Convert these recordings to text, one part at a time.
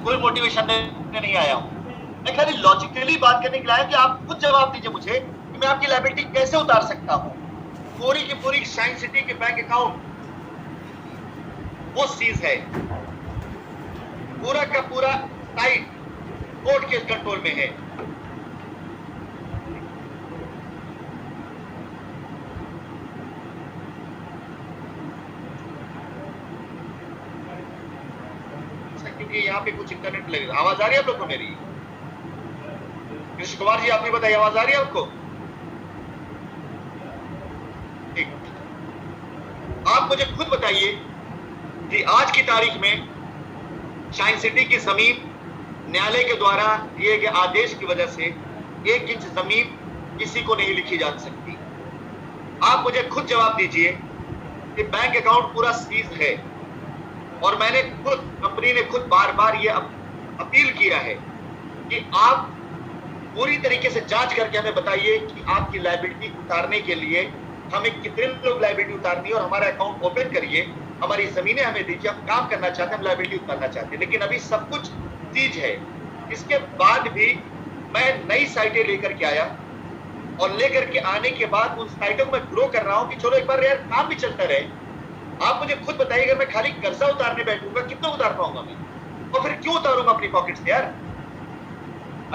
कोई मोटिवेशन देने नहीं आया हूं। मैं खाली लॉजिकली बात करने के लिए आया कि आप खुद जवाब दीजिए मुझे कि मैं आपकी लायबिलिटी कैसे उतार सकता हूं। पूरी की पूरी साइंस सिटी के बैंक अकाउंट वो सीज है, पूरा का पूरा साइट कोर्ट के कंट्रोल में है। क्योंकि यहाँ पे कुछ इंटरनेट लगे। आवाज आ रही है आप लोग को मेरी? कृष्ण कुमार जी, आपने बताइए, आवाज आ रही है आपको? ठीक, आप मुझे खुद बताइए कि आज की तारीख में साइंस सिटी की जमीन न्यायालय के द्वारा दिए गए आदेश की वजह से 1 इंच जमीन किसी को नहीं लिखी जा सकती। आप मुझे खुद जवाब दीजिए कि बैंक अकाउंट पूरा सीज है और मैंने खुद, कंपनी ने खुद बार बार ये अपील किया है कि आप पूरी तरीके से जांच करके हमें बताइए कि आपकी लायबिलिटी उतारने के लिए हमें कितने लोग लायबिलिटी उतारनी है और हमारा अकाउंट ओपन करिए, हमारी जमीनें हमें दीजिए, हम काम करना चाहते हैं, हम लायबिलिटी उतारना चाहते हैं। लेकिन अभी सब कुछ चीज है। इसके बाद भी मैं नई साइटें लेकर के आया और लेकर के आने के बाद उन साइटों को मैं ग्रो कर रहा हूं कि चलो एक बार यार काम भी चलता रहे। आप मुझे खुद बताइए, अगर मैं खाली कर्जा उतारने बैठूंगा कितना उतार पाऊंगा मैं? और फिर क्यों उतारूंगा अपनी पॉकेट से यार?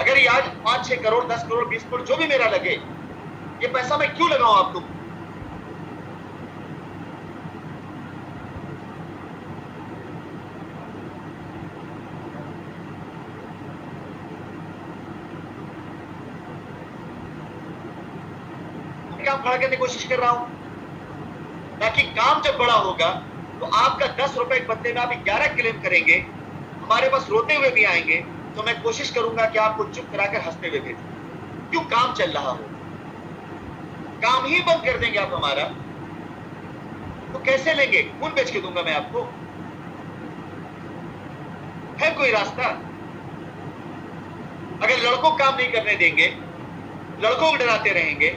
अगर ये आज 5-6 करोड़, 10 करोड़, 20 करोड़ जो भी मेरा लगे, ये पैसा मैं क्यों लगाऊं आपको? काम खड़ा करने की कोशिश कर रहा हूं ताकि काम जब बड़ा होगा तो आपका 10 रुपए एक बदले में आप 11 क्लेम करेंगे, हमारे पास रोते हुए भी आएंगे, तो मैं कोशिश करूंगा कि आपको चुप कराकर हंसते हुए भेजूं। क्यों? काम चल रहा हो। काम ही बंद कर देंगे आप हमारा तो कैसे लेंगे? खून बेच के दूंगा मैं आपको? है कोई रास्ता? अगर लड़कों को काम नहीं करने देंगे, लड़कों को डराते रहेंगे,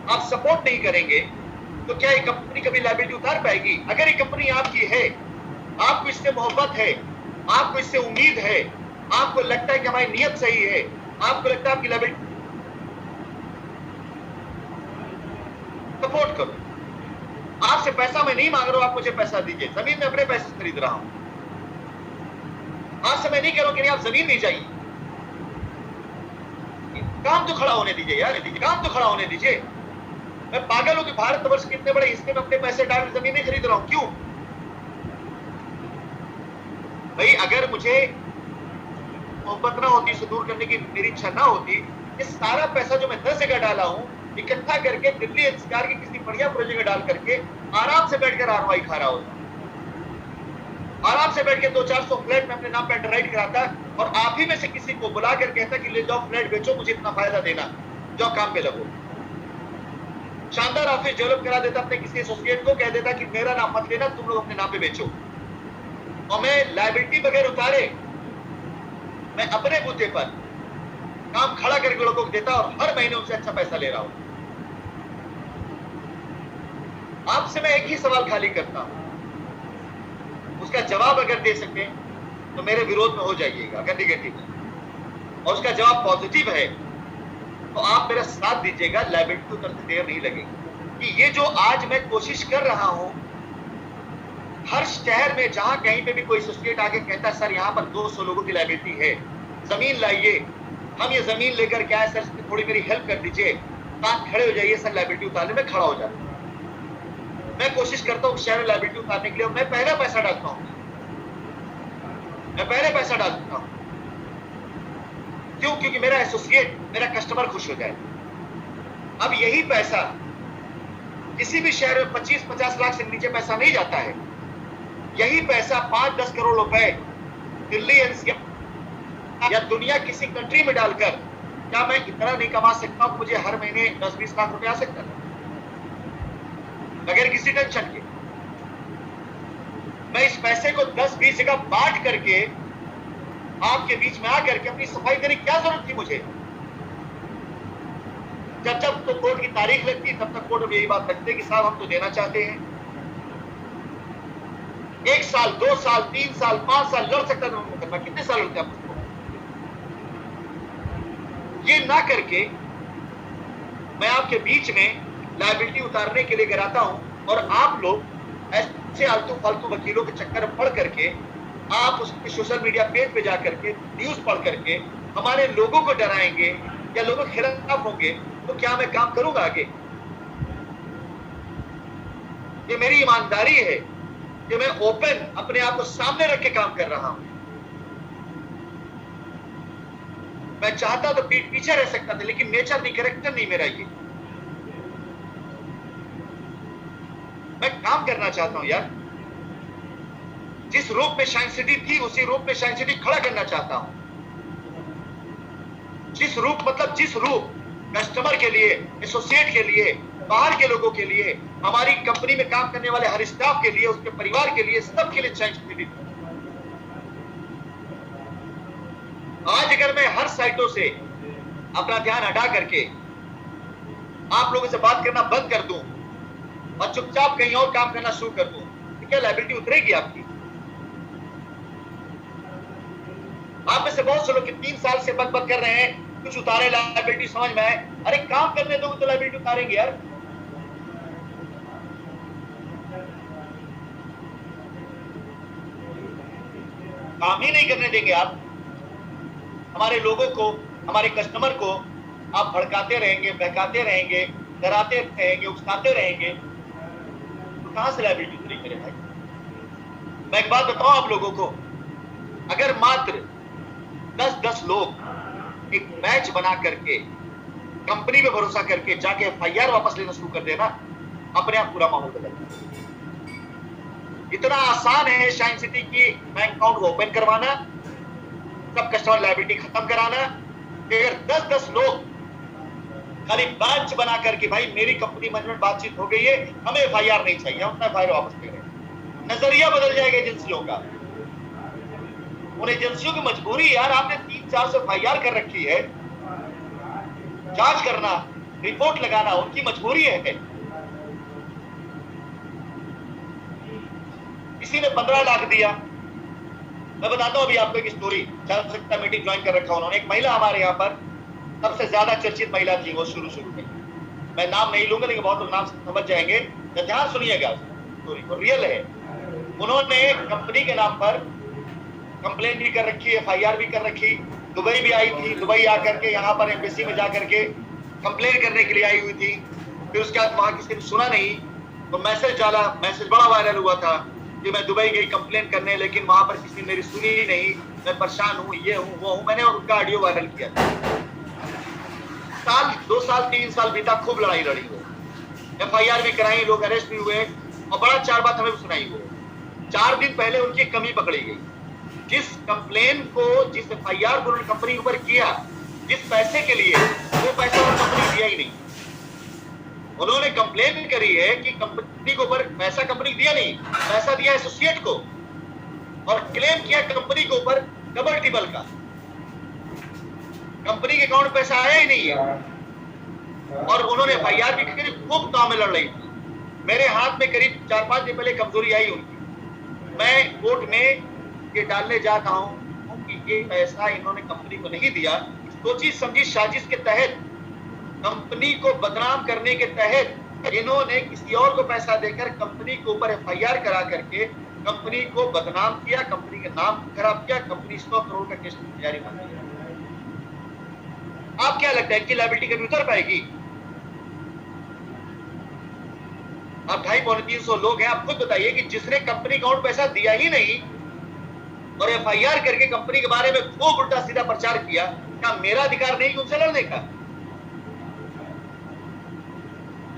आप सपोर्ट नहीं करेंगे, तो क्या ये कंपनी कभी लायबिलिटी उतार पाएगी? अगर ये कंपनी आपकी है, आपको इससे मोहब्बत है, आपको इससे उम्मीद है, आपको लगता है कि हमारी नियत सही है, आपको लगता है आपकी लायबिलिटी, सपोर्ट करो। आपसे पैसा मैं नहीं मांग रहा हूं, आप मुझे पैसा दीजिए, जमीन में अपने पैसे से खरीद रहा हूं। आपसे मैं नहीं कह रहा हूं कि आप जमीन नहीं चाहिए, काम तो खड़ा होने दीजिए यार, काम तो खड़ा होने दीजिए। मैं पागल हूं कि भारतवर्ष के इतने बड़े हिस्से में अपने पैसे डाल जमीन नहीं खरीद रहा हूं, क्यों? भाई अगर मुझे मोहब्बत ना होती, इसे दूर करने की मेरी इच्छा ना होती, ये सारा पैसा जो मैं 10 जगह डाला हूं इकट्ठा करके दिल्ली एनसीआर की किसी बढ़िया प्रोजेक्ट में डाल करके आराम से बैठकर आरवाई खा रहा होता, आराम से बैठ के 200-400 फ्लैट में अपने नाम पर अंडरराइट कराता और आप ही में से किसी को बुला कर कहता कि ले जाओ फ्लैट बेचो, मुझे इतना फायदा देना, जाओ काम पे लगो। शानदार ऑफिस डेवलप करा देता, अपने किसी एसोसिएट को कह देता कि मेरा नाम मत लेना, तुम लोग अपने नाम पे बेचो, और मैं लायबिलिटी बगैर उतारे मैं अपने बूते पर काम खड़ा करके लोगों को देता और हर महीने उनसे अच्छा पैसा ले रहा हूं। आपसे मैं एक ही सवाल खाली करता हूं, उसका जवाब अगर दे सके तो मेरे विरोध में हो जाइएगा, अगर निगेटिव है, और उसका जवाब पॉजिटिव है तो आप मेरा साथ दीजिएगा, लायबिलिटी को उतरते देर नहीं लगेगी। कि ये जो आज मैं कोशिश कर रहा हूं, हर शहर में जहां कहीं पे भी कोई एसोसिएट आके कहता है सर यहाँ पर 200 लोगों की लायबिलिटी है, जमीन लाइए, हम ये जमीन लेकर के आए, सर थोड़ी मेरी हेल्प कर दीजिए, साथ खड़े हो जाइए, सर लायबिलिटी उतारने में खड़ा हो जाता हूं। मैं कोशिश करता हूं शहर में लायबिलिटी उतारने के लिए, मैं पहले पैसा डालता हूं, मैं पहले पैसा डालता हूं। क्यों? क्योंकि मेरा एसोसिएट, मेरा कस्टमर खुश हो जाए। अब यही पैसा किसी भी शहर में 25-50 लाख से नीचे पैसा नहीं जाता है। यही पैसा 5-10 करोड़ रुपए दिल्ली या दुनिया किसी कंट्री में डालकर क्या मैं इतना नहीं कमा सकता हूं? मुझे हर महीने 10-20 लाख रुपए आ सकता है बगैर किसी टेंशन के। मैं इस पैसे को 10-20 जगह बांट करके आपके बीच में आकर के अपनी सफाई करने की क्या जरूरत थी मुझे? जब तो कोर्ट की तारीख लगती तब तक कोर्ट में यही बात रखते कि साहब हम तो देना चाहते हैं। 1 साल, 2 साल, 3 साल, 5 साल लड़ सकता था मुकदमा। कितने साल लड़ते आप उसको? ये ना करके मैं आपके बीच में लायबिलिटी उतारने के लिए गिराता हूं और आप लोग ऐसे आलतू फालतू वकीलों के चक्कर में पड़ करके आप उसके सोशल मीडिया पेज पे जा करके न्यूज पढ़ करके हमारे लोगों को डराएंगे या लोगों के खिलाफ होंगे, तो क्या मैं काम करूंगा आगे? ये मेरी ईमानदारी है कि मैं ओपन अपने आप को सामने रख के काम कर रहा हूं। मैं चाहता तो पीठ पीछे रह सकता था, लेकिन नेचर नहीं, कैरेक्टर नहीं मेरा ये। मैं काम करना चाहता हूं यार। जिस रूप में साइंस सिटी थी उसी रूप में साइंस सिटी खड़ा करना चाहता हूं। जिस रूप कस्टमर के लिए, एसोसिएट के लिए, बाहर के लोगों के लिए, हमारी कंपनी में काम करने वाले हर स्टाफ के लिए, उसके परिवार के लिए, सबके लिए साइंस सिटी थी। आज अगर मैं हर साइटों से अपना ध्यान हटा करके आप लोगों से बात करना बंद कर दूं और चुपचाप कहीं और काम करना शुरू कर दूं, तो क्या लायबिलिटी उतरेगी आपकी? आप में से बहुत से लोग 3 साल से बक कर रहे हैं, कुछ उतारे लायबिलिटी समझ में आए। अरे काम करने दो तो लायबिलिटी उतारेंगे यार। काम ही नहीं करने देंगे आप। हमारे लोगों को, हमारे कस्टमर को आप भड़काते रहेंगे, बहकाते रहेंगे, डराते रहेंगे, उकसाते रहेंगे, तो कहां से लायबिलिटी उतरेगी मेरे भाई? मैं एक बात बताऊं आप लोगों को, अगर मात्र 10-10 लोग एक बैच बना करके कंपनी पे भरोसा करके जाके एफआईआर वापस लेना शुरू कर देना, अपने आप पूरा माहौल बदल जाएगा। इतना आसान है साइंस सिटी की बैंक अकाउंट ओपन करवाना, सब कस्टमर लायबिलिटी खत्म कराना। अगर 10-10 लोग खाली बैच बना करके भाई मेरी कंपनी मैनेजमेंट बातचीत हो गई है, हमें एफआईआर नहीं चाहिए, हम अपना एफआईआर वापस ले रहे हैं, नजरिया बदल जाएगा एजेंसियों का। उन एजेंसियों की मजबूरी यार, आपने 3-4 से एफआईआर कर रखी है, जांच करना, रिपोर्ट लगाना उनकी मजबूरी है। किसी ने 15 लाख दिया। मैं बताता हूं अभी आपको एक स्टोरी, चल सकता मीटिंग ज्वाइन कर रखा उन्होंने। एक महिला हमारे यहाँ पर सबसे ज्यादा चर्चित महिला थी वो शुरू में, मैं नाम नहीं लूंगा लेकिन बहुत लोग नाम समझ जाएंगे, तो ध्यान सुनिएगा स्टोरी को, रियल है। उन्होंने कंपनी के नाम पर कंप्लेन भी कर रखी, एफआईआर भी कर रखी, दुबई भी आई थी, दुबई आकर के यहाँ पर एम्बेसी में जाकर के कंप्लेन करने के लिए आई हुई थी। फिर उसके बाद वहां किसी ने सुना नहीं तो मैसेज डाला, मैसेज बड़ा वायरल हुआ था कि मैं दुबई गई कंप्लेन करने, लेकिन वहां पर किसी ने मेरी सुनी ही नहीं, मैं परेशान हूँ, ये हूँ वो हूँ। मैंने उनका ऑडियो वायरल किया था। साल 2 साल 3 साल बीता, खूब लड़ाई लड़ी वो, एफआईआर भी कराई, लोग अरेस्ट भी हुए और बड़ा 4 बात हमें भी सुनाई वो। 4 दिन पहले उनकी कमी पकड़ी गई। जिस कंप्लेन को, जिस एफआईआर को उन्होंने कंपनी के ऊपर किया, जिस पैसे के लिए, वो पैसा उन्होंने कंपनी दिया ही नहीं। उन्होंने कंप्लेन करी है कि कंपनी के ऊपर पैसा कंपनी दिया नहीं, पैसा दिया एसोसिएट को, और क्लेम किया कंपनी के ऊपर डबल टिबल का। कंपनी के अकाउंट पैसा आया ही नहीं है। और उन्होंने एफआईआर भी करी, खूब काम में लड़ रही थी। मेरे हाथ में करीब 4-5 दिन पहले कमजोरी आई उनकी। मैं कोर्ट में ये डालने जा रहा हूं कि ये पैसा इन्होंने कंपनी को नहीं दिया, सोची समझी साजिश के तहत, कंपनी को बदनाम करने के तहत इन्होंने किसी और को पैसा देकर कंपनी के ऊपर एफआईआर करा करके कंपनी को बदनाम किया, कंपनी का नाम खराब किया, कंपनी 100 करोड़ का केस की तैयारी मान लिया। आप क्या लगता है कि लायबिलिटी कभी उतर पाएगी? आप 250-300 लोग हैं, आप खुद बताइए कि जिसने कंपनी अकाउंट पैसा दिया ही नहीं और एफआईआर करके कंपनी के बारे में खूब उल्टा सीधा प्रचार किया, क्या मेरा अधिकार नहीं कि उनसे लड़ने का?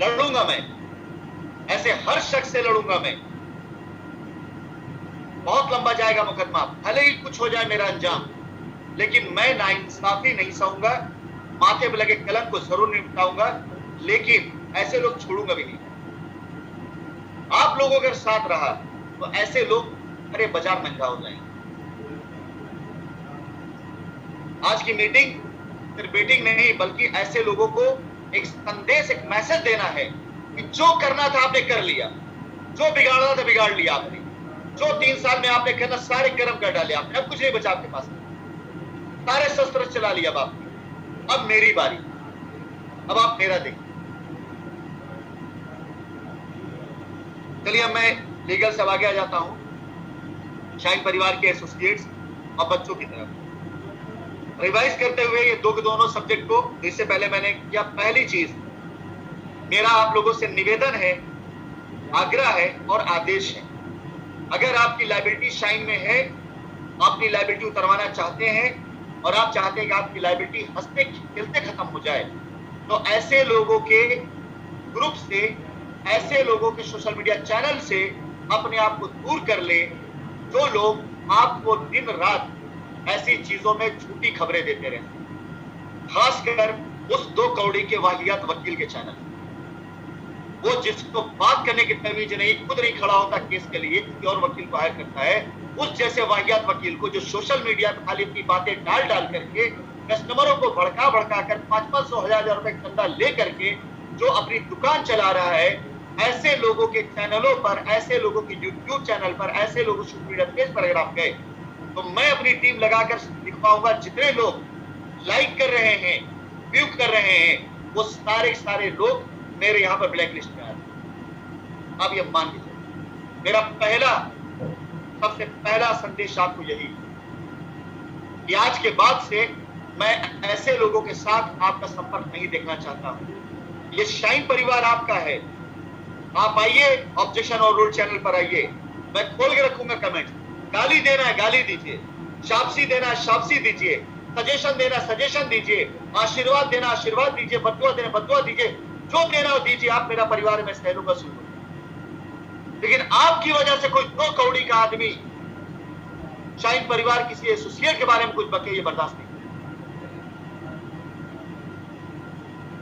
लड़ूंगा मैं, ऐसे हर शख्स से लड़ूंगा मैं। बहुत लंबा जाएगा मुकदमा, भले ही कुछ हो जाए मेरा अंजाम, लेकिन मैं नाइंसाफी नहीं सहूंगा, माथे पे लगे कलंक को जरूर निपटाऊंगा, लेकिन ऐसे लोग छोड़ूंगा भी नहीं। आप लोगों के साथ रहा तो ऐसे लोग अरे बाजार महंगा हो जाएंगे। आज की मीटिंग सिर्फ मीटिंग नहीं, बल्कि ऐसे लोगों को एक संदेश, एक मैसेज देना है कि जो करना था आपने कर लिया, जो बिगाड़ना था बिगाड़ लिया आपने। जो 3 साल में आपने कहना सारे कर्म कर डाले आपने, अब कुछ नहीं बचा आपके पास, सारे शस्त्र चला लिया अब आपने। अब मेरी बारी, अब आप मेरा देखिए। चलिए अब मैं लीगल से आगे आ जाता हूं, शाइन परिवार के एसोसिएट्स और बच्चों की तरफ रिवाइज करते हुए ये दोनों सब्जेक्ट को। इससे पहले मैंने किया, पहली चीज मेरा आप लोगों से निवेदन है, आग्रह है और आदेश है, अगर आपकी लायबिलिटी शाइन में है, अपनी लायबिलिटी उतरवाना चाहते हैं और आप चाहते हैं कि आपकी लायबिलिटी हंसते खेलते खत्म हो जाए, तो ऐसे लोगों के ग्रुप से, ऐसे लोगों के सोशल मीडिया चैनल से अपने आप को दूर कर ले जो लोग आपको दिन रात ऐसी चीजों में झूठी खबरें देते रहते, खासकर उस 2 कौड़ी के वाहियात वकील के चैनल, वो जिसको बात करने की तमीज नहीं, खुद नहीं खड़ा होता केस के लिए, किसी और वकील को हायर करता है, उस जैसे वाहियात वकील को जो सोशल मीडिया पर खाली अपनी बातें डाल करके कस्टमरों को भड़का कर 500-500 हजार रुपए चंदा ले करके जो अपनी दुकान चला रहा है, ऐसे लोगों के चैनलों पर, ऐसे लोगों के यूट्यूब चैनल पर, ऐसे लोगों सोशल मीडिया पेज पर अगर आप गए तो मैं अपनी टीम लगाकर दिखवाऊंगा, जितने लोग लाइक कर रहे हैं, व्यू कर रहे हैं, वो सारे लोग मेरे यहां पर ब्लैक लिस्ट में आ रहे। अब ये मान लीजिए, मेरा सबसे पहला संदेश आपको यही कि आज के बाद से मैं ऐसे लोगों के साथ आपका संपर्क नहीं देखना चाहता हूं। ये शाइन परिवार आपका है, आप आइए, ऑब्जेक्शन और रूल चैनल पर आइए, मैं खोल के रखूंगा कमेंट। गाली देना है गाली दीजिए, शाबाशी देना है शाबाशी दीजिए, सजेशन देना सजेशन दीजिए, आशीर्वाद देना आशीर्वाद दीजिए, बदुआ देना बदुआ दीजिए, जो देना हो दीजिए। आप मेरा परिवार में सह लूंगा, सुन लूंगा, लेकिन आपकी वजह से कोई 2 कौड़ी का आदमी शाइन परिवार किसी एसोसिएट के बारे में कुछ बके, ये बर्दाश्त नहीं।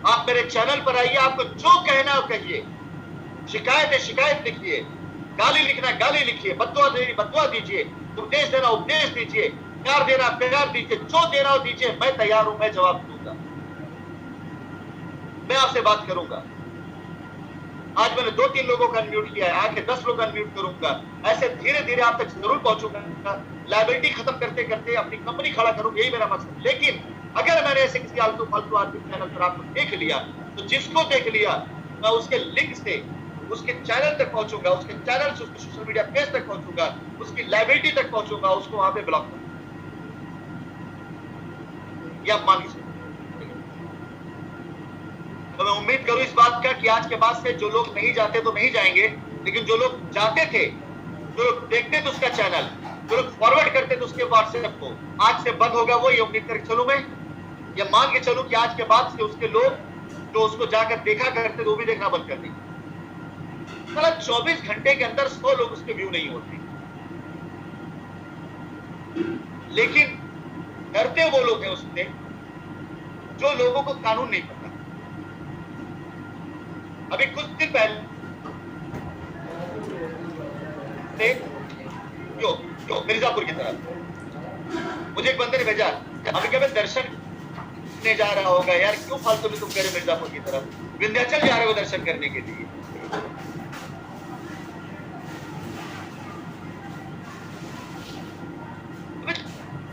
आप मेरे चैनल पर आइए, आपको जो कहना हो कहिए, शिकायत लिखिए, गाली लिखना गाली लिखिए, बदुआ दीजिए, उपदेश देना उपदेश दीजिए, प्यार देना प्यार दीजिए, जो देना हो दीजिए, मैं तैयार हूं, मैं जवाब दूंगा, मैं आपसे बात करूंगा। आज मैंने 2-3 लोगों का अनम्यूट किया है, आगे 10 लोग अनम्यूट करूंगा, ऐसे धीरे धीरे आप तक जरूर पहुंचूंगा, लायबिलिटी खत्म करते करते अपनी कंपनी खड़ा करूंगा, यही मेरा मकसद। लेकिन अगर मैंने ऐसे किसी आलतू फालतू आदमी चैनल पर आपको देख लिया, तो जिसको देख लिया मैं उसके लिंक से उसके चैनल तक पहुंचूंगा, उसके चैनल से उसके सोशल मीडिया पेज तक पहुंचूंगा, उसकी लायबिलिटी तक पहुंचूंगा, उसको वहां पे ब्लॉक करूंगा। या मान लीजिए, तो मैं उम्मीद करूं इस बात का कि आज के बाद से जो लोग नहीं जाते तो नहीं जाएंगे, लेकिन जो लोग जाते थे, जो लोग देखते थे उसका चैनल, जो लोग फॉरवर्ड करते थे उसके व्हाट्सएप को, आज से बंद होगा वो, ये उम्मीद करके चलूं मैं, या मान के चलूं कि आज के बाद से उसके लोग जो उसको जाकर देखा करते थे वो भी देखना बंद कर देंगे। 24 घंटे के अंदर 100 लोग उसके व्यू नहीं होते, लेकिन डरते वो लोग हैं उससे जो लोगों को कानून नहीं पता। अभी कुछ दिन पहले मिर्जापुर की तरफ मुझे एक बंदे ने भेजा, अभी क्या मैं दर्शन करने जा रहा होगा, यार क्यों फालतू में तुम कह रहे मिर्जापुर की तरफ, विंध्याचल जा रहे हो दर्शन करने के लिए।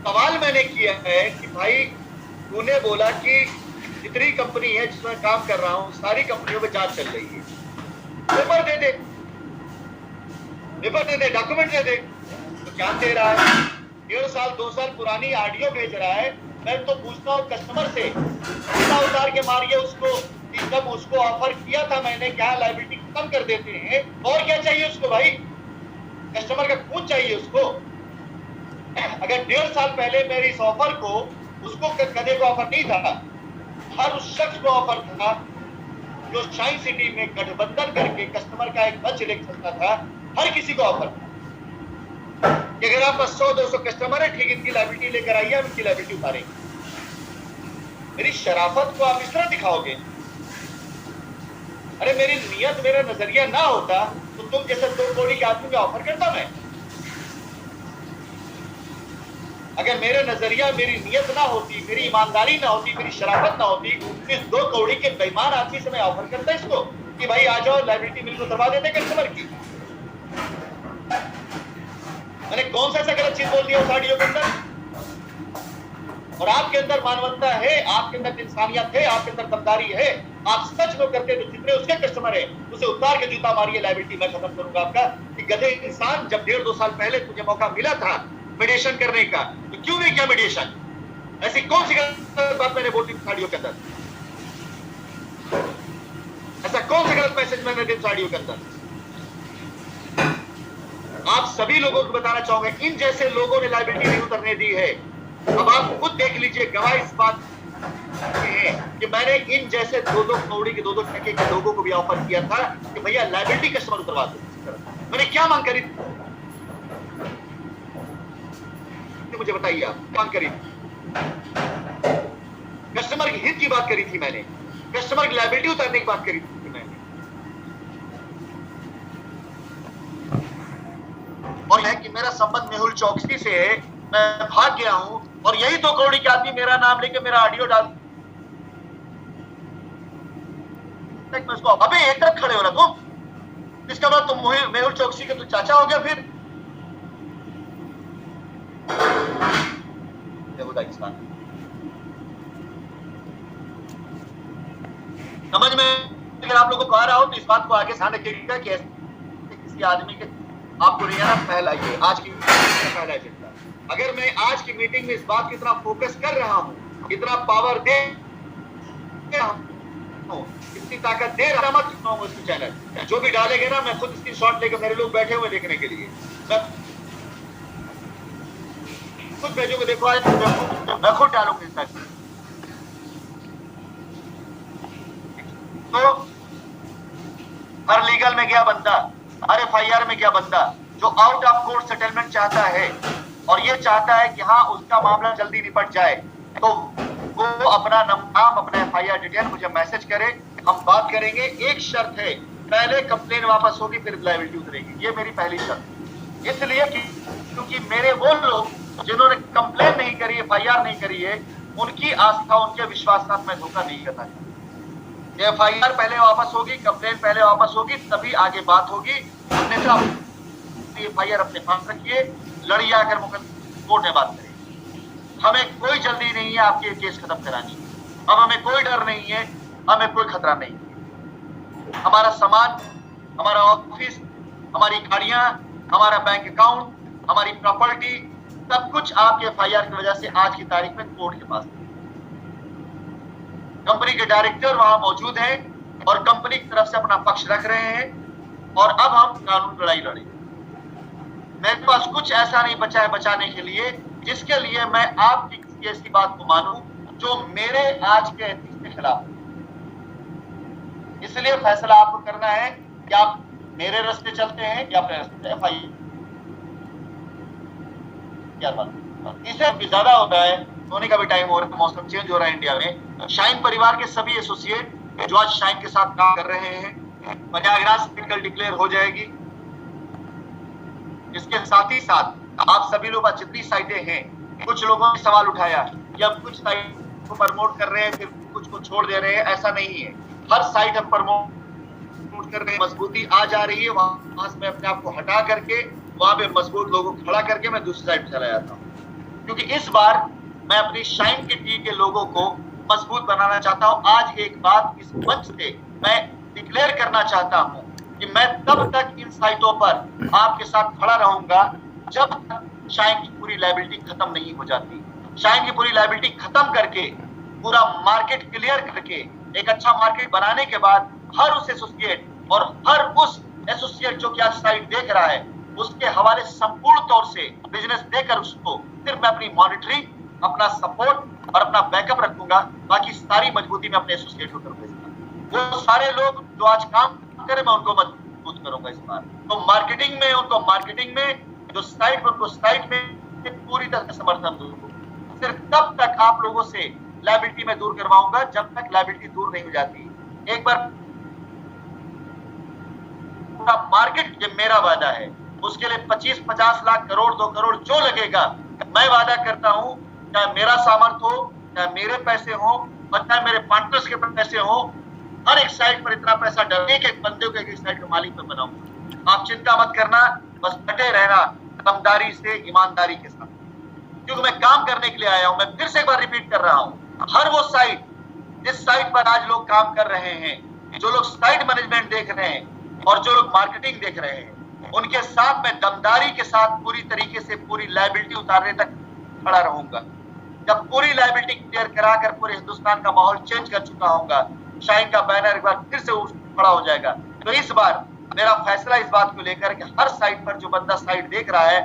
सवाल मैंने किया है कि भाई तूने बोला कि जितनी कंपनी है जिसमें काम कर रहा हूं सारी कंपनियों में जांच चल रही है, पेपर दे दे, डॉक्यूमेंट दे दे, तो क्या दे रहा है? 1.5 साल 2 साल पुरानी ऑडियो भेज रहा है। मैं तो पूछता हूँ कस्टमर से, कितना उतार के मारिए उसको, जब उसको ऑफर किया था मैंने, क्या लायबिलिटी कम कर देते हैं, और क्या चाहिए उसको भाई? कस्टमर का खून चाहिए उसको। अगर 1.5 साल पहले मेरे इस ऑफर को, उसको कदे को ऑफर नहीं था, हर उस शख्स को ऑफर था जो शाइन सिटी में गठबंधन करके कस्टमर का एक मंच लेकर चलता था, हर किसी को ऑफर था कि अगर आपका 100-200 कस्टमर है, ठीक, इनकी लायबिलिटी लेकर आइए, हम इनकी लायबिलिटी उतारेंगे। मेरी शराफत को आप इस तरह दिखाओगे? अरे मेरी नियत, मेरा नजरिया ना होता तो तुम जैसे 2 कौड़ी के आदमी को ऑफर करता मैं। अगर मेरे नजरिया, मेरी नियत ना होती, मेरी ईमानदारी ना होती, मेरी शराफत ना होती, इस 2 कौड़ी के बेईमान आदमी से मैं ऑफर करता इसको कि भाई आ जाओ, लायबिलिटी मिल को करवा देते कस्टमर की। मैंने कौन सा ऐसा गलत चीज बोल दिया उस ऑडियो के अंदर? और आपके अंदर मानवता है, आपके अंदर इंसानियत है, आपके अंदर दमदारी है, आप सच में करते तो जितने उसके कस्टमर है उसे उतार के जूता मारिए, लायबिलिटी मैं खत्म करूंगा आपका। कि गधे इंसान, जब 1.5-2 साल पहले तुझे मौका मिला था मीडिएशन करने का, तो क्यों नहीं किया मीडिएशन? ऐसी कौन सी गलत बात मैंने बोल दी ऑडियो के अंदर? ऐसा कौन सा गलत मैसेज मैंने दिया ऑडियो के अंदर? आप सभी लोगों को बताना चाहूंगा, इन जैसे लोगों ने लायबिलिटी नहीं उतरने दी है। अब आप खुद देख लीजिए, गवाह इस बात है कि मैंने इन जैसे 2-2 करोड़ी के 2-2 टके के लोगों को भी ऑफर किया था कि भैया लायबिलिटी कस्टमर उतरवा दो। मैंने क्या मांग करी? मुझे बताइए आप मांग करी? कस्टमर के हित की बात करी थी मैंने, कस्टमर की लायबिलिटी उतारने की बात करी थी मैंने। और है कि मेरा संबंध मेहुल चौकसी से है, मैं भाग गया हूं और यही 2 करोड़ के आदमी मेरा नाम लेके मेरा ऑडियो डाल, मैं उसको अबे एक तरफ खड़े हो रहा तुम, इसका बाद तुम मेहुल चौकसी के तो चाचा हो गया फिर। समझ में अगर आप लोगों को आ रहा हो तो इस बात को आगे ध्यान रखिएगा कि किसी आदमी के आपको रियाना फैलाइए। आज की फैला एजेंडा, अगर मैं आज की मीटिंग में इस बात की इतना फोकस कर रहा हूं, इतना पावर दे रहा हूं, इतनी ताकत दे रहा, मत सुनाऊंगा उसकी चैनल। जो भी डालेंगे ना, मैं खुद इसकी शॉट लेकर, मेरे लोग बैठे हुए देखने के लिए, मैं खुद भेजूंगा। देखो आज मैं खुद डालूंगा इस तक। तो हर लीगल में गया बंदा, हर FIR में गया बंदा जो आउट ऑफ कोर्ट सेटलमेंट चाहता है और ये चाहता है कि हाँ उसका मामला जल्दी निपट जाए, तो वो अपना नाम, अपना FIR डिटेल मुझे मैसेज करे, हम बात करेंगे। एक शर्त है, पहले कंप्लेन वापस होगी फिर लायबिलिटी उतरेगी, ये मेरी पहली शर्त। इसलिए क्योंकि मेरे वो लोग जिन्होंने कंप्लेन नहीं करी, FIR नहीं करी है, उनकी आस्था, उनके विश्वास साथ मैं धोखा नहीं करना चाहता। FIR पहले वापस होगी, कंप्लेन पहले वापस होगी, तभी आगे बात होगी। अन्यथा FIR अपने पास रखिए, लड़िए आकर कोर्ट में बात करें। हमें कोई जल्दी नहीं है आपके केस खत्म करानी, अब हमें कोई डर नहीं है, हमें कोई खतरा नहीं है। हमारा सामान, हमारा ऑफिस, हमारी गाड़ियां, हमारा बैंक अकाउंट, हमारी प्रॉपर्टी, सब कुछ आपके FIR की वजह से आज की तारीख में कोर्ट के पास है। कंपनी के डायरेक्टर वहां मौजूद हैं और कंपनी की तरफ से अपना पक्ष रख रहे हैं और अब हम कानून लड़ाई लड़ेंगे। मेरे पास कुछ ऐसा नहीं बचा है बचाने के लिए जिसके लिए मैं आपकी किसी ऐसी बात को मानूं जो मेरे आज के एथिक्स के खिलाफ। इसलिए फैसला आपको करना है कि आप मेरे रास्ते चलते हैं या अपने रास्ते। FIR क्या बात, इससे भी ज्यादा होता है, सोने का भी टाइम हो रहा है, मौसम चेंज हो रहा है इंडिया में। शाइन परिवार के सभी एसोसिएट जो आज शाइन के साथ काम कर रहे हैं, प्रयागराज कल डिक्लेयर हो जाएगी। इसके साथ ही साथ आप सभी लोग जितनी साइटें हैं, कुछ लोगों ने सवाल उठाया कि हम कुछ साइट को प्रमोट कर रहे हैं फिर कुछ को छोड़ दे रहे हैं, ऐसा नहीं है। हर साइट हम प्रमोट कर रहे हैं, मजबूती आ जा रही है, वहां से मैं अपने आप को हटा करके वहां पे मजबूत लोगों को खड़ा करके मैं दूसरी साइड चला जाता हूँ, क्योंकि इस बार मैं अपनी शाइन के टीम के लोगों को मजबूत बनाना चाहता हूं। आज एक बात इस मंच से मैं डिक्लेयर करना चाहता हूं कि मैं तब तक इन साइटों पर आपके साथ खड़ा रहूंगा जब तक शाइन की पूरी लायबिलिटी खत्म नहीं हो जाती। शाइन की पूरी लायबिलिटी खत्म करके, पूरा मार्केट क्लियर करके, एक अच्छा मार्केट बनाने के बाद हर उस एसोसिएट और हर उस एसोसिएट जो कि आज साइट देख रहा है उसके हवाले संपूर्ण तौर से बिजनेस देकर उसको फिर मैं अपनी मॉनिटरिंग, अपना सपोर्ट और अपना बैकअप रखूंगा। बाकी सारी मजबूती में अपने एसोसिएट को करूंगा। वो सारे लोग जो आज काम करे मैं उनको मजबूत करूंगा इस बार। तो मार्केटिंग में उनको मार्केटिंग में, जो साइट में उनको साइट में पूरी तरह से समर्थन दूंगा। सिर्फ तब तक आप लोगों से लायबिलिटी में दूर करवाऊंगा जब तक लायबिलिटी दूर नहीं हो जाती। एक बार पूरा मार्केट, ये मेरा वादा है, उसके लिए 25-50 लाख करोड़ 2 करोड़ जो लगेगा, मैं वादा करता हूं, चाहे मेरा सामर्थ्य हो, चाहे मेरे पैसे हो और चाहे मेरे पार्टनर्स के पैसे हो, हर एक साइट पर इतना पैसा डर एक एक बंदे को एक साइट का मालिक में बनाऊंगा। आप चिंता मत करना, बस डटे रहना। दमदारी से, ईमानदारी के साथ, क्योंकि मैं काम करने के लिए आया हूं। मैं फिर से एक बार रिपीट कर रहा हूं, हर वो साइट जिस साइट पर आज लोग काम कर रहे हैं, जो लोग साइट मैनेजमेंट देख रहे हैं और जो लोग मार्केटिंग देख रहे हैं, उनके साथ मैं दमदारी के साथ पूरी तरीके से पूरी लायबिलिटी उतारने तक खड़ा रहूंगा। जब पूरी लायबिलिटी क्लियर कराकर पूरे हिंदुस्तान का माहौल चेंज कर चुका होगा, शाइन का बैनर एक बार फिर से खड़ा हो जाएगा। तो इस बार मेरा फैसला इस बात को लेकर कि हर साइट पर जो बंदा साइट देख रहा है,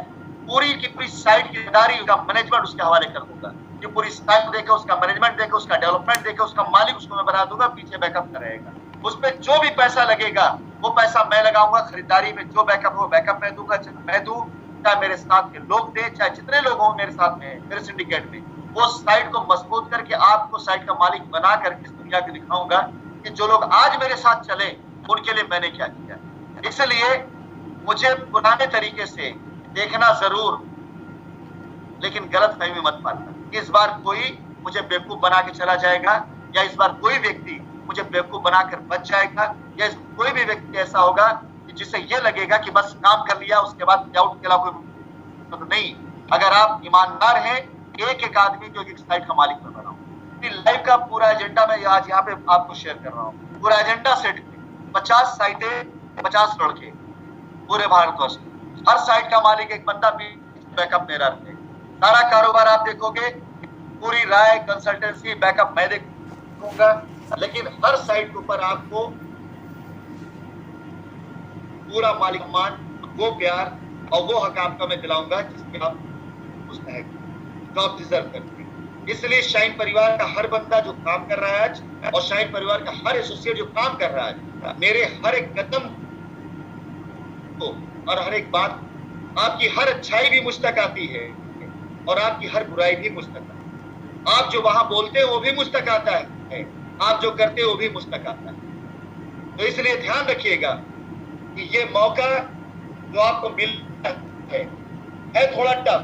पूरी की पूरी साइट की जिम्मेदारी, उसका मैनेजमेंट उसके हवाले कर दूंगा। कि पूरी साइट देखे, उसका मैनेजमेंट देखे, उसका डेवलपमेंट देखे, उसका मालिक उसको मैं बना दूंगा, पीछे बैकअप रहेगा। उस पर जो भी पैसा लगेगा वो पैसा मैं लगाऊंगा। खरीदारी में जो बैकअप हो बैकअप मैं दूंगा, मैं दूं, चाहे मेरे साथ के लोग दे, चाहे जितने लोग हों मेरे साथ में, मेरे सिंडिकेट में, वो साइट को मजबूत करके आपको साइट का मालिक बनाकर इस दुनिया को दिखाऊंगा कि जो लोग आज मेरे साथ चले उनके लिए मैंने क्या किया। इसलिए मुझे पुराने तरीके से देखना जरूर, लेकिन गलत फहमी मत पालना। इस बार कोई मुझे बेवकूफ बना के चला जाएगा, या इस बार कोई व्यक्ति मुझे बेवकूफ बनाकर बच जाएगा, या कोई भी व्यक्ति ऐसा होगा कि जिसे ये लगेगा कि बस काम कर लिया उसके बाद आउट के अलावा कोई नहीं। अगर आप ईमानदार हैं, एक एक आदमी को एक साइट का मालिक मैं बनाऊं। लाइव का पूरा एजेंडा मैं आज यहाँ पे आपको शेयर कर रहा हूँ। पूरा एजेंडा सेट, 50 साइटें, 50 लड़के पूरे भारतवर्ष, हर साइट का मालिक एक बंदा भी बैकअप मेरा रखे। सारा कारोबार आप देखोगे, पूरी राय कंसल्टेंसी बैकअप मैं देखूंगा, लेकिन हर साइट के ऊपर आपको पूरा मालिक मान, वो प्यार और वो हक आपका मैं दिलाऊंगा जिसके आप मुस्तहक, जो आप डिजर्व करते हैं। इसलिए शाइन परिवार का हर बंदा जो काम कर रहा है आज, और शाइन परिवार का हर एसोसिएट जो काम कर रहा है, मेरे हर एक कदम को और हर एक बात, आपकी हर अच्छाई भी मुझ तक आती है और आपकी हर बुराई भी मुझ तक आती है। आप जो वहां बोलते हैं वो भी मुझ तक आता है, आप जो करते हैं वो भी मुझ तक आता है। तो इसलिए ध्यान रखिएगा कि ये मौका जो आपको मिलता है थोड़ा टफ,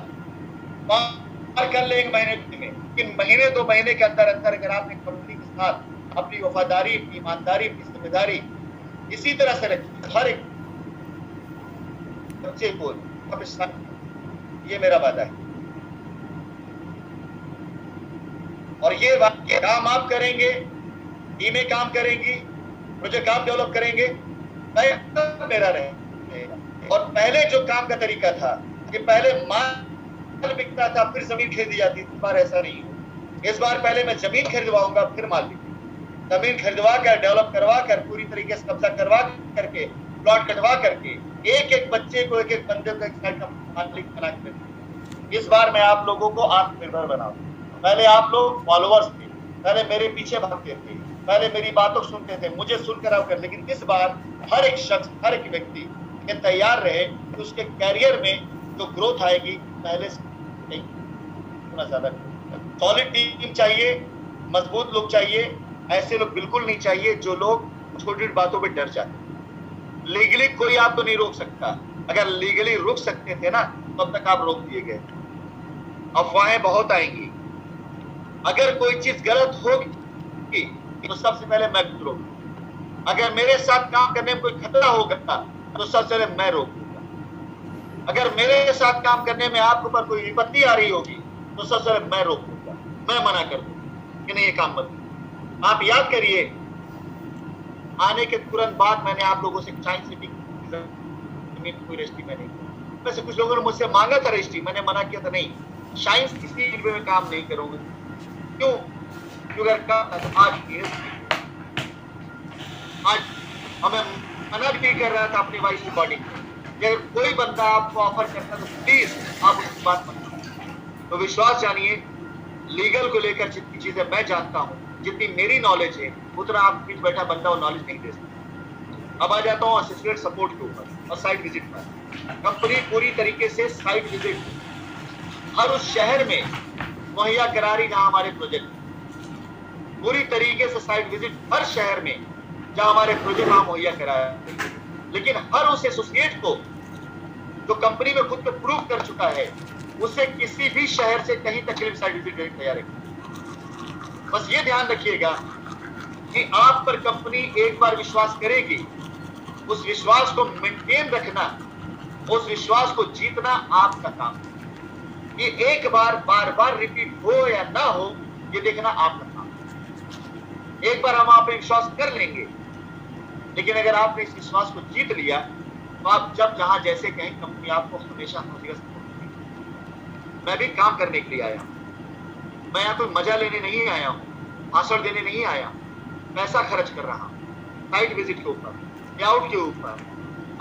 पार कर ले 1 महीने में, लेकिन महीने 2 महीने के अंदर अंदर अगर आपने कंपनी के साथ अपनी वफादारी, अपनी ईमानदारी, अपनी जिम्मेदारी इसी तरह से रखी, हर एक बच्चे को, ये मेरा वादा है। और ये काम आप करेंगे, टीमें काम करेंगी, प्रोजेक्ट काम डेवलप करेंगे, मेरा रहेगा। और पहले जो काम का तरीका था कि पहले माल बिकता था फिर जमीन खरीदी जाती थी, इस बार ऐसा नहीं है। इस बार पहले मैं जमीन खरीदवाऊंगा फिर माल बिकेगा। जमीन खरीदवा कर, डेवलप करवा कर, पूरी तरीके से कब्जा करवा करके, प्लॉट कटवा करके, एक एक बच्चे को, एक एक बंदे को एक साइड का मालिक बना कर इस बार मैं आप लोगों को आत्मनिर्भर बनाऊंगा। पहले आप लोग फॉलोअर्स थे, पहले मेरे पीछे भागते थे, पहले मेरी बातों सुनते थे, मुझे सुनकर आओ कर, लेकिन इस बार हर एक शख्स, हर एक व्यक्ति ये तैयार रहे कि उसके कैरियर में जो ग्रोथ आएगी पहले से नहीं, थोड़ा ज्यादा सॉलिड टीम चाहिए, मजबूत लोग चाहिए। ऐसे लोग बिल्कुल नहीं चाहिए जो लोग छोटी छोटी बातों पे डर जाते। लीगली कोई आपको नहीं रोक सकता। अगर लीगली रुक सकते थे ना तब तो तक आप रोक दिए गए। अफवाहें बहुत आएंगी। अगर कोई चीज गलत होगी तो सबसे पहले मैं रोकूंगा। अगर मेरे साथ काम करने में कोई खतरा होगा तो सबसे पहले मैं रोकूंगा। अगर मेरे साथ काम करने में आपके ऊपर कोई विपत्ति आ रही होगी तो सबसे पहले मैं रोकूंगा, मैं मना कर दूंगा कि नहीं ये काम मत। आप याद करिए, आने के तुरंत बाद मैंने आप लोगों से साइंस सिटी कोई रजिस्ट्री मैंने, वैसे कुछ लोगों ने मुझसे मांगा था रजिस्ट्री, मैंने मना किया था, नहीं साइंस किसी रेलवे में काम नहीं करूंगा। क्यों? क्योंकि आज हमें मना भी कर रहा था अपनी वाइस रिकॉर्डिंग में। अगर कोई बंदा आपको ऑफर करता तो प्लीज आप उस बात मत। तो विश्वास जानिए, लीगल को लेकर जितनी चीजें मैं जानता हूँ, जितनी मेरी नॉलेज है, उतना आप बीच बैठा बंदा वो नॉलेज नहीं दे सकता। अब आ जाता हूँ असिस्टेंट सपोर्ट के ऊपर और साइट विजिट पर। कंपनी पूरी तरीके से साइट विजिट हर उस शहर में मुहैया करा रही जहां हमारे प्रोजेक्ट, पूरी तरीके से साइट विजिट हर शहर में जहां हमारे प्रोजेक्ट वहां मुहैया कराया। लेकिन हर उस एसोसिएट को जो कंपनी में खुद को प्रूव कर चुका है, उसे किसी भी शहर से कहीं तकलीफ साइट विजिट करने तैयार है। बस ये ध्यान रखिएगा कि आप पर कंपनी एक बार विश्वास करेगी, उस विश्वास को मेंटेन रखना उस विश्वास को जीतना आपका काम है। ये एक बार बार बार रिपीट हो या ना हो, ये देखना आपका काम है। एक बार हम आप पे विश्वास कर लेंगे, लेकिन अगर आपने इस विश्वास को जीत लिया तो आप जब जहां जैसे कहें, कंपनी आपको हमेशा सपोर्ट करेगी। मैं भी काम करने के लिए आया हूं, मैं यहाँ कोई मजा लेने नहीं आया हूँ, भाषण देने नहीं आया, पैसा खर्च कर रहा हूँ साइट विजिट के ऊपर, लेआउट के ऊपर,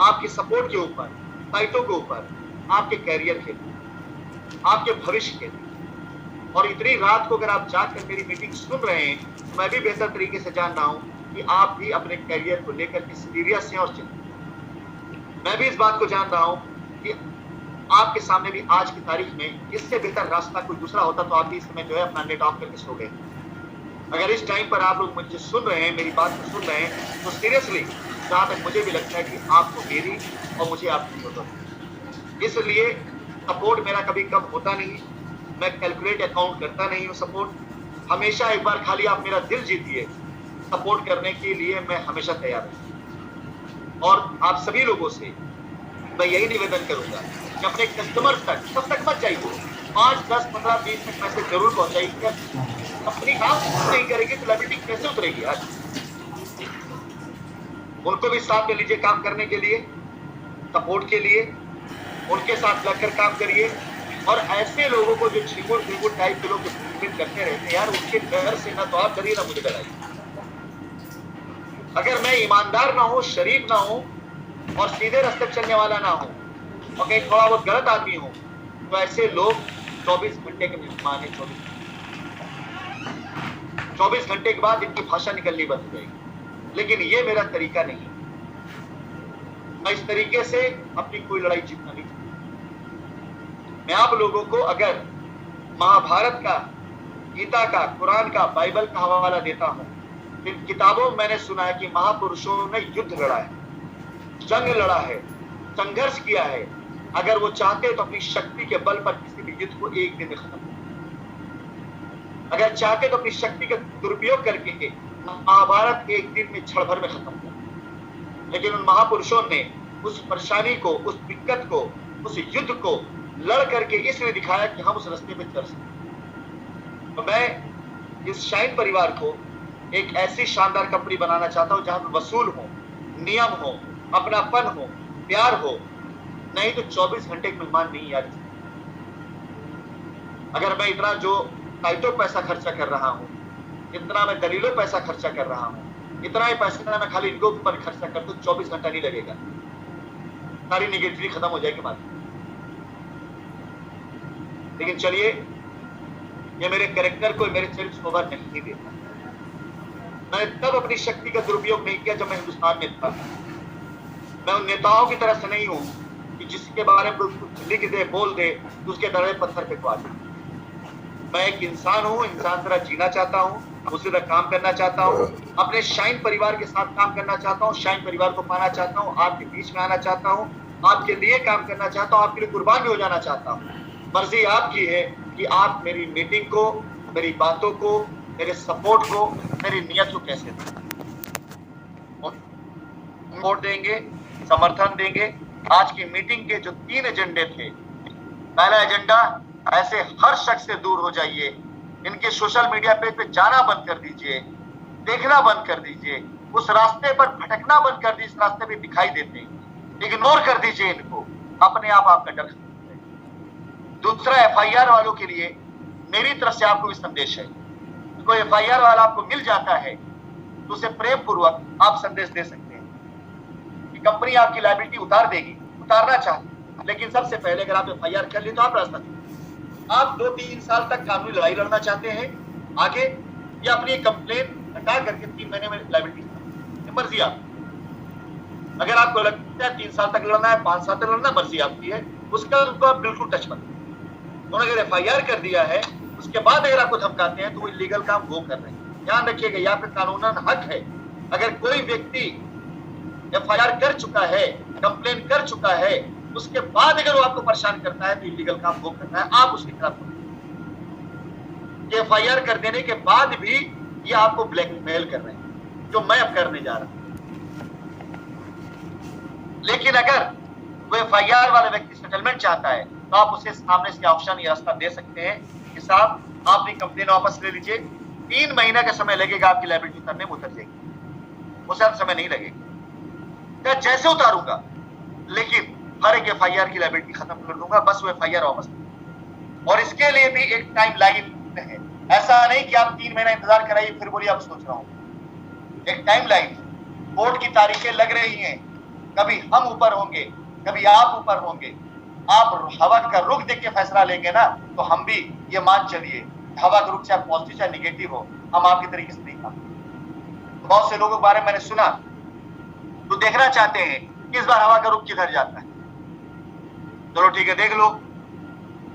आपके सपोर्ट के ऊपर, साइटों के ऊपर, आपके कैरियर के लिए, आपके भविष्य के लिए। और इतनी रात को अगर आप जाकर मेरी मीटिंग सुन रहे हैं, तो मैं भी बेहतर तरीके से जान रहा हूँ कि आप भी अपने कैरियर को लेकर के सीरियस हैं और चिंतित। मैं भी इस बात को जान रहा हूँ कि आपके सामने भी आज की तारीख में इससे बेहतर रास्ता कोई दूसरा होता तो आप भी इस समय जो है अपना नेट ऑफ करके सो गए। अगर इस टाइम पर आप लोग मुझे सुन रहे हैं, मेरी बात को सुन रहे हैं, तो सीरियसली जहां तक मुझे भी लगता है कि आपको मेरी और मुझे आपकी जरूरत है। इसलिए सपोर्ट मेरा कभी कम होता नहीं, मैं कैलकुलेट अकाउंट करता नहीं हूँ सपोर्ट। हमेशा एक बार खाली आप मेरा दिल जीतिए, सपोर्ट करने के लिए मैं हमेशा तैयार हूँ। और आप सभी लोगों से मैं यही निवेदन करूंगा कि अपने कस्टमर तक तब तक मत जाइए, 5, 10, 15, 20 तक मैसेज जरूर पहुंचाइए। अपनी काम नहीं करेगी तो लाइबिलिटी कैसे उतरेगी आज? उनको भी साथ में लीजिए काम करने के लिए, सपोर्ट के लिए, उनके साथ लगकर काम करिए। और ऐसे लोगों को जो छिगुर टाइप के लोग करते रहते हैं यार, उनके डर से ना तो आप डरिए ना मुझे डराइए। अगर मैं ईमानदार ना हो, शरीफ ना हो और सीधे रास्ते चलने वाला ना हो और कहीं थोड़ा बहुत गलत आदमी हो, तो ऐसे लोग 24 घंटे के मेहमान है। 24 घंटे के बाद इनकी भाषा निकलनी बंद हो जाएगी। लेकिन ये मेरा तरीका नहीं, मैं इस तरीके से अपनी कोई लड़ाई जीतना नहीं चाहता। मैं आप लोगों को अगर महाभारत का, गीता का, कुरान का, बाइबल का हवाला देता हूं, इन किताबों में मैंने सुना है कि महापुरुषों ने युद्ध लड़ा है, जंग लड़ा है, संघर्ष किया है। अगर वो चाहते तो अपनी शक्ति के बल पर किसी भी युद्ध को एक दिन में खत्म, अगर चाहते तो अपनी शक्ति का दुरुपयोग करके महाभारत एक दिन में, क्षण भर में खत्म किया। लेकिन उन महापुरुषों ने उस परेशानी को, उस दिक्कत को, उस युद्ध को लड़ करके इसलिए दिखाया कि हम उस रास्ते पे चल सकें। तो मैं इस शाइन परिवार को एक ऐसी शानदार कंपनी बनाना चाहता हूं जहां पर वसूल हो, नियम हो, अपनापन हो, प्यार हो। नहीं तो 24 घंटे के मेहमान नहीं यार। अगर मैं इतना जो साइटों पैसा खर्चा कर रहा हूं, इतना मैं दलीलों पैसा खर्चा कर रहा हूं, इतना ही पैसा मैं खाली इनको ऊपर खर्चा कर दूं, 24 घंटा नहीं लगेगा, सारी निगेटिविटी खत्म हो जाएगी बात। लेकिन चलिए, ये मेरे कैरेक्टर को, मेरे चरित्र शोभा नहीं देता। मैंने तब अपनी शक्ति का दुरुपयोग नहीं किया जब मैं हिंदुस्तान में था। मैं उन नेताओं की तरह से नहीं हूं कि जिसके बारे में कुछ लिख दे, बोल दे, तो उसके दरे पत्थर पे कुआ दे। मैं एक इंसान हूं, इंसान तरह जीना चाहता हूं, उसी तरह काम करना चाहता हूं, अपने शाइन परिवार के साथ काम करना चाहता हूं, शाइन परिवार को पाना चाहता हूं, आपके बीच में आना चाहता हूं, आपके लिए काम करना चाहता हूं, आपके लिए कुर्बान भी हो जाना चाहता हूं। मर्जी आपकी है कि आप मेरी मीटिंग को, मेरी बातों को, मेरे सपोर्ट को, मेरी नियत को कैसे सपोर्ट देंगे, समर्थन देंगे। आज की मीटिंग के जो 3 एजेंडे थे, पहला एजेंडा, ऐसे हर शख्स से दूर हो जाइए, इनके सोशल मीडिया पेज पे जाना बंद कर दीजिए, देखना बंद कर दीजिए, उस रास्ते पर भटकना बंद कर दीजिए, इस रास्ते पे दिखाई देते हैं, इग्नोर कर दीजिए इनको, अपने आप आपका डर खत्म हो जाएगा। दूसरा, FIR वालों के लिए मेरी तरफ से आपको भी संदेश है। कोई FIR वाला आपको मिल जाता है तो उसे प्रेम पूर्वक आप संदेश दे सकते हैं कि कंपनी आपकी लायबिलिटी उतार देगी, उतारना चाहती, लेकिन सबसे पहले अगर आप FIR कर ली तो आप रास्ता, आप 2-3 साल तक कानूनी लड़ाई लड़ना चाहते हैं आगे, या अपनी कंप्लेन हटा करके 3 महीने में लायबिलिटी, मर्जी आप। अगर आपको लगता है 3 साल तक लड़ना है, 5 साल तक लड़ना, मर्जी आपकी है, उसका उनको आप बिल्कुल टच मत। उन्होंने अगर FIR कर दिया है, उसके बाद अगर आपको धमकाते हैं तो वो इलीगल काम वो कर रहे हैं। ध्यान रखिएगा, यहाँ पे कानूनन हक है। अगर कोई व्यक्ति FIR कर चुका है, कंप्लेन कर चुका है, उसके बाद अगर वो आपको परेशान करता है तो इलीगल काम वो करना है, आप उसके खिलाफ FIR कर देने के बाद भी ये आपको ब्लैकमेल कर रहे हैं, जो मैं अब करने जा रहा हूं। लेकिन अगर वो FIR वाले व्यक्ति सेटलमेंट चाहता है तो आप उसे सामने से ऑप्शन या रास्ता दे सकते हैं कि साहब आप अपनी कंप्लेन वापस ले लीजिए, 3 महीने का समय लगेगा आपकी लायबिलिटी उतरने में, उतर जाएगी, उस समय नहीं लगेगा। क्या जैसे उतारूंगा लेकिन हर एक FIR की लायबिलिटी खत्म कर दूंगा, बस वो FIR वापस। और इसके लिए भी एक टाइम लाइन है, ऐसा नहीं कि आप 3 महीना इंतजार कराइए फिर बोलिए अब सोच रहा हूं। एक टाइम लाइन, कोर्ट की तारीखें लग रही हैं, कभी हम ऊपर होंगे, कभी आप ऊपर होंगे। आप हवा का रुख देख के फैसला लेंगे ना, तो हम भी ये मान चलिए हवा का रुख चाहे पॉजिटिव चाहे निगेटिव हो, हम आपके तरीके से नहीं खाते। बहुत से लोगों के बारे में मैंने सुना तो देखना चाहते हैं कि इस बार हवा का रुख किधर जाता है। चलो ठीक है, देख लो,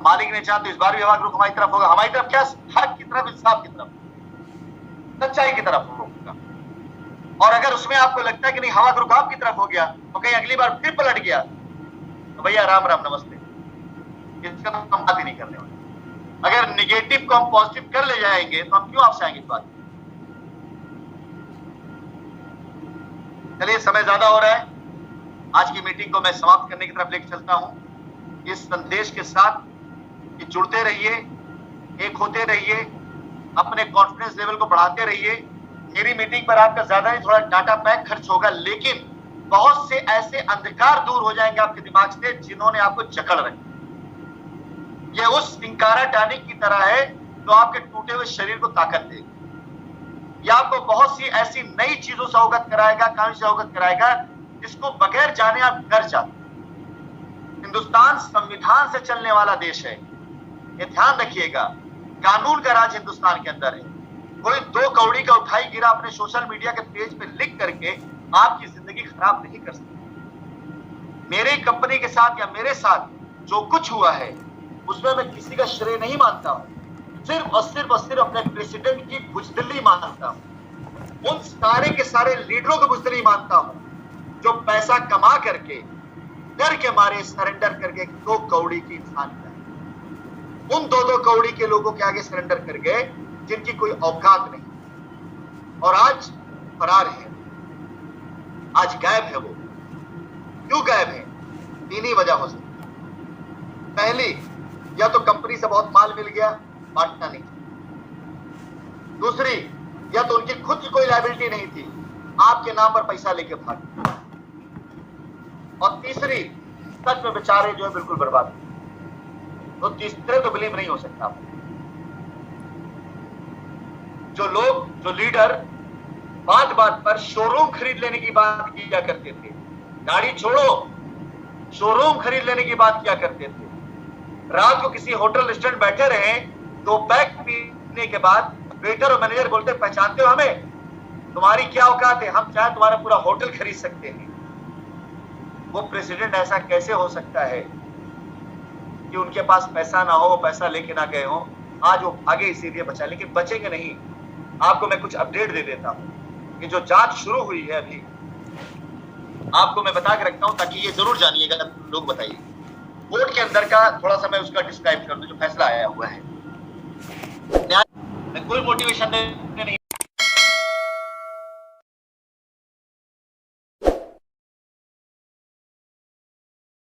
मालिक ने चाहा तो इस बार भी हवा का रुख हमारी तरफ होगा। हमारी तरफ क्या? हक की तरफ, इंसाफ की तरफ, सच्चाई की तरफ होगा। और अगर उसमें आपको लगता है कि नहीं हवा का रुख आपकी तरफ हो गया तो कहीं अगली बार फिर पलट गया तो भैया राम राम नमस्ते, इसका तो हम बात ही नहीं करने वाले। अगर निगेटिव को हम पॉजिटिव कर ले जाएंगे तो हम क्यों आपसे आएंगे इस बात। चलिए, समय ज्यादा हो रहा है, आज की मीटिंग को मैं समाप्त करने की तरफ लेकर चलता हूं इस संदेश के साथ कि जुड़ते रहिए, एक होते रहिए, अपने कॉन्फिडेंस लेवल को बढ़ाते रहिए। मेरी मीटिंग पर आपका ज्यादा ही थोड़ा डाटा पैक खर्च होगा, लेकिन बहुत से ऐसे अंधकार दूर हो जाएंगे आपके दिमाग से जिन्होंने आपको जकड़ रखा। यह उस इंकारा टॉनिक की तरह है जो आपके टूटे हुए शरीर को ताकत देगी। यह आपको बहुत सी ऐसी नई चीजों से अवगत कराएगा, कानून से अवगत कराएगा जिसको बगैर जाने आप डर जाते। हिंदुस्तान संविधान से चलने वाला देश है, ये ध्यान रखिएगा। कानून का राज हिंदुस्तान के अंदर है। कोई 2 कौड़ी का उठाई गिरा अपने सोशल मीडिया के पेज पे लिख करके आपकी जिंदगी खराब नहीं कर सकती। मेरे कंपनी के साथ या मेरे साथ जो कुछ हुआ है उसमें मैं किसी का श्रेय नहीं मानता हूं, सिर्फ और सिर्फ अपने प्रेसिडेंट की बुजदिली मानता हूं। उन सारे के सारे लीडरों की बुजदिली मानता हूं जो पैसा कमा करके डर के मारे सरेंडर करके 2 कौड़ी की इंसान है। उन 2 कौड़ी के लोगों के आगे सरेंडर कर गए जिनकी कोई औकात नहीं, और आज फरार है, आज गायब है। वो क्यों गायब है? 3 ही वजह हो सकती। पहली, या तो कंपनी से बहुत माल मिल गया, बांटना नहीं। दूसरी, या तो उनकी खुद की कोई लायबिलिटी नहीं थी, आपके नाम पर पैसा लेके भाग। और तीसरी, सच में बेचारे जो है बिल्कुल बर्बाद। तो तीसरे तो बिलीव नहीं हो सकता। जो लीडर बात बात पर शोरूम खरीद लेने की बात किया करते थे, गाड़ी छोड़ो, शोरूम खरीद लेने की बात किया करते थे। रात को किसी होटल रेस्टोरेंट बैठे रहे, 2 पैक पीने के बाद वेटर और मैनेजर बोलते पहचानते हो हमें, तुम्हारी क्या औकात है, हम चाहे तुम्हारा पूरा होटल खरीद सकते हैं। वो प्रेसिडेंट ऐसा कैसे हो सकता है कि उनके पास पैसा ना हो, वो पैसा लेके ना गए हो, आज वो भागे इसीलिए बचा, लेकिन बचेंगे नहीं। आपको मैं कुछ अपडेट दे देता हूं कि जो जांच शुरू हुई है अभी, आपको मैं बता के रखता हूं ताकि ये जरूर जानिएगा। लोग बताइए, कोर्ट के अंदर का थोड़ा सा मैं उसका डिस्क्राइब कर दूं जो फैसला आया हुआ है। कोई मोटिवेशन नहीं